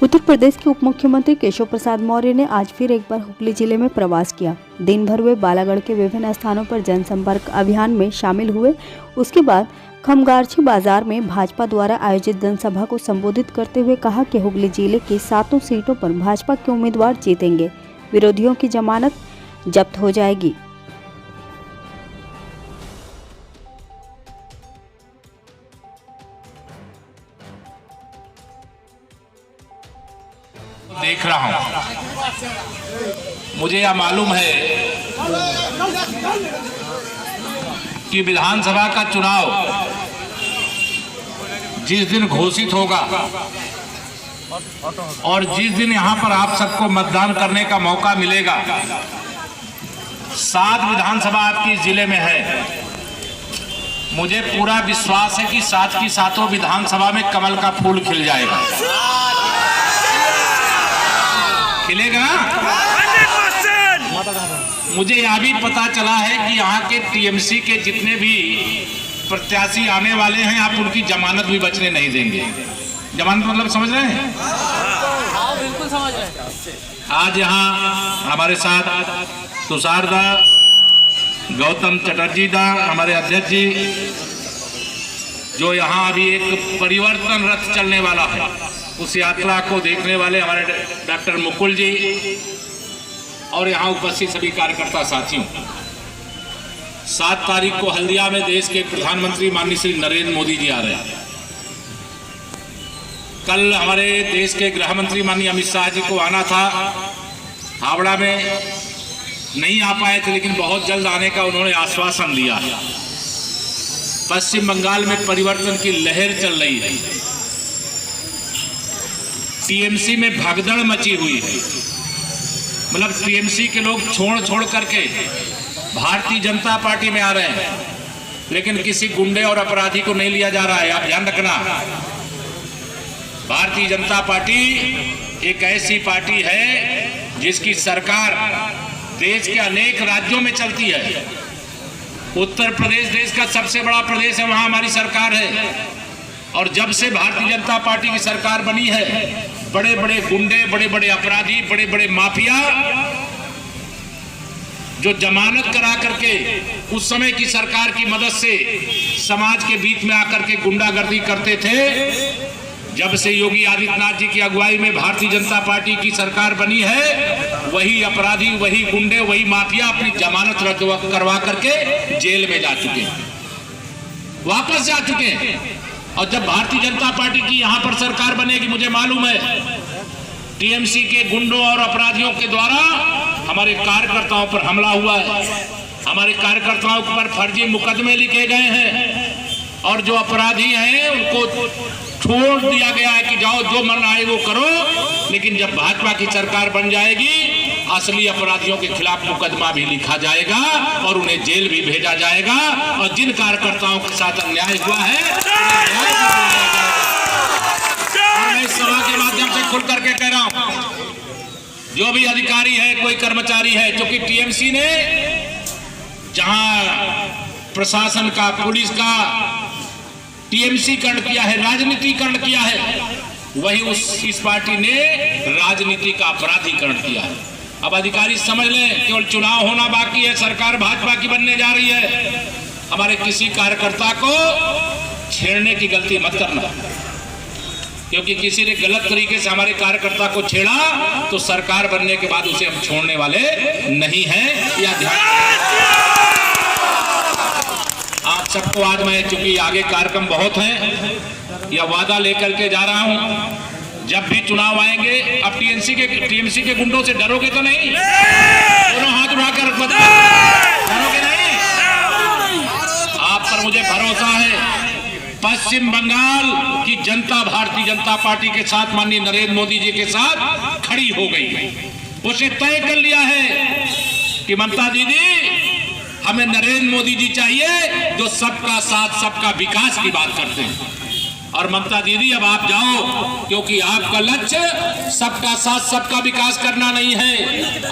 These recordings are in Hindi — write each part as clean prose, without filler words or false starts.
उत्तर प्रदेश के उप मुख्यमंत्री केशव प्रसाद मौर्य ने आज फिर एक बार हुगली जिले में प्रवास किया। दिन भर वे बालागढ़ के विभिन्न स्थानों पर जनसंपर्क अभियान में शामिल हुए। उसके बाद खमगारछी बाजार में भाजपा द्वारा आयोजित जनसभा को संबोधित करते हुए कहा कि हुगली जिले की 7 सीटों पर भाजपा के उम्मीदवार जीतेंगे, विरोधियों की जमानत जब्त हो जाएगी। देख रहा हूं, मुझे यह मालूम है कि विधानसभा का चुनाव जिस दिन घोषित होगा और जिस दिन यहां पर आप सबको मतदान करने का मौका मिलेगा, 7 विधानसभा आपकी जिले में है। मुझे पूरा विश्वास है कि 7 की 7 विधानसभा में कमल का फूल खिल जाएगा। खिलेगा। मुझे यह भी पता चला है कि यहाँ के टीएमसी के जितने भी प्रत्याशी आने वाले हैं, आप उनकी जमानत भी बचने नहीं देंगे। जमानत मतलब समझ रहे हैं? हाँ, बिल्कुल समझ रहे हैं। आज यहाँ हमारे साथ तुषार दा, गौतम चटर्जी दा, हमारे अध्यक्ष जी, जो यहाँ अभी एक परिवर्तन रथ चलने वाला है, उस यात्रा को देखने वाले हमारे डॉक्टर मुकुल जी और यहाँ उपस्थित सभी कार्यकर्ता साथियों, 7 तारीख को हल्दिया में देश के प्रधानमंत्री माननीय श्री नरेंद्र मोदी जी आ रहे हैं। कल हमारे देश के गृह मंत्री माननीय अमित शाह जी को आना था, हावड़ा में नहीं आ पाए थे, लेकिन बहुत जल्द आने का उन्होंने आश्वासन दिया। पश्चिम बंगाल में परिवर्तन की लहर चल रही है। टीएमसी में भगदड़ मची हुई है। मतलब टीएमसी के लोग छोड़ करके भारतीय जनता पार्टी में आ रहे हैं, लेकिन किसी गुंडे और अपराधी को नहीं लिया जा रहा है। आप ध्यान रखना, भारतीय जनता पार्टी एक ऐसी पार्टी है जिसकी सरकार देश के अनेक राज्यों में चलती है। उत्तर प्रदेश देश का सबसे बड़ा प्रदेश है, वहां हमारी सरकार है। और जब से भारतीय जनता पार्टी की सरकार बनी है, बड़े बड़े गुंडे, बड़े बड़े अपराधी, बड़े बड़े माफिया जो जमानत करा करके उस समय की सरकार की मदद से समाज के बीच में आकर के गुंडागर्दी करते थे, जब से योगी आदित्यनाथ जी की अगुवाई में भारतीय जनता पार्टी की सरकार बनी है, वही अपराधी, वही गुंडे, वही माफिया अपनी जमानत रद्द करवा करके जेल में जा चुके हैं, वापस जा चुके हैं। और जब भारतीय जनता पार्टी की यहां पर सरकार बनेगी, मुझे मालूम है टीएमसी के गुंडों और अपराधियों के द्वारा हमारे कार्यकर्ताओं पर हमला हुआ है, हमारे कार्यकर्ताओं पर फर्जी मुकदमे लिखे गए हैं और जो अपराधी हैं उनको छोड़ दिया गया है कि जाओ जो मन आए वो करो। लेकिन जब भाजपा की सरकार बन जाएगी, असली अपराधियों के खिलाफ मुकदमा भी लिखा जाएगा और उन्हें जेल भी भेजा जाएगा। और जिन कार्यकर्ताओं के साथ अन्याय हुआ है, मैं इस सभा के माध्यम से खुल करके कह रहा हूं, जो भी अधिकारी है, कोई कर्मचारी है, क्योंकि टीएमसी ने जहां प्रशासन का, पुलिस का टीएमसीकरण किया है, राजनीतिकरण किया है, वही इस पार्टी ने राजनीति का अपराधीकरण किया है। अब अधिकारी समझ लें, केवल चुनाव होना बाकी है, सरकार भाजपा की बनने जा रही है। हमारे किसी कार्यकर्ता को छेड़ने की गलती मत करना, क्योंकि किसी ने गलत तरीके से हमारे कार्यकर्ता को छेड़ा तो सरकार बनने के बाद उसे हम छोड़ने वाले नहीं हैं। या ध्यान आप सबको, आज मैं चूंकि आगे कार्यक्रम बहुत हैं, यह वादा लेकर के जा रहा हूं, जब भी चुनाव आएंगे, अब टीएमसी के गुंडों से डरोगे तो नहीं? दोनों हाथ उठाकर डरोगे नहीं? आप पर मुझे भरोसा है। पश्चिम बंगाल की जनता भारतीय जनता पार्टी के साथ, माननीय नरेंद्र मोदी जी के साथ खड़ी हो गई। उसे तय कर लिया है कि ममता दीदी, हमें नरेंद्र मोदी जी चाहिए जो सबका साथ, सबका विकास की बात करते हैं। और ममता दीदी, अब आप जाओ, क्योंकि आपका लक्ष्य सबका साथ, सबका विकास करना नहीं है।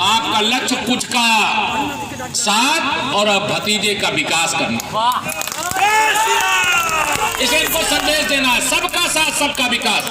आपका लक्ष्य कुछ का साथ और भतीजे का विकास करना। इसे इनको संदेश देना है, सबका साथ, सबका विकास।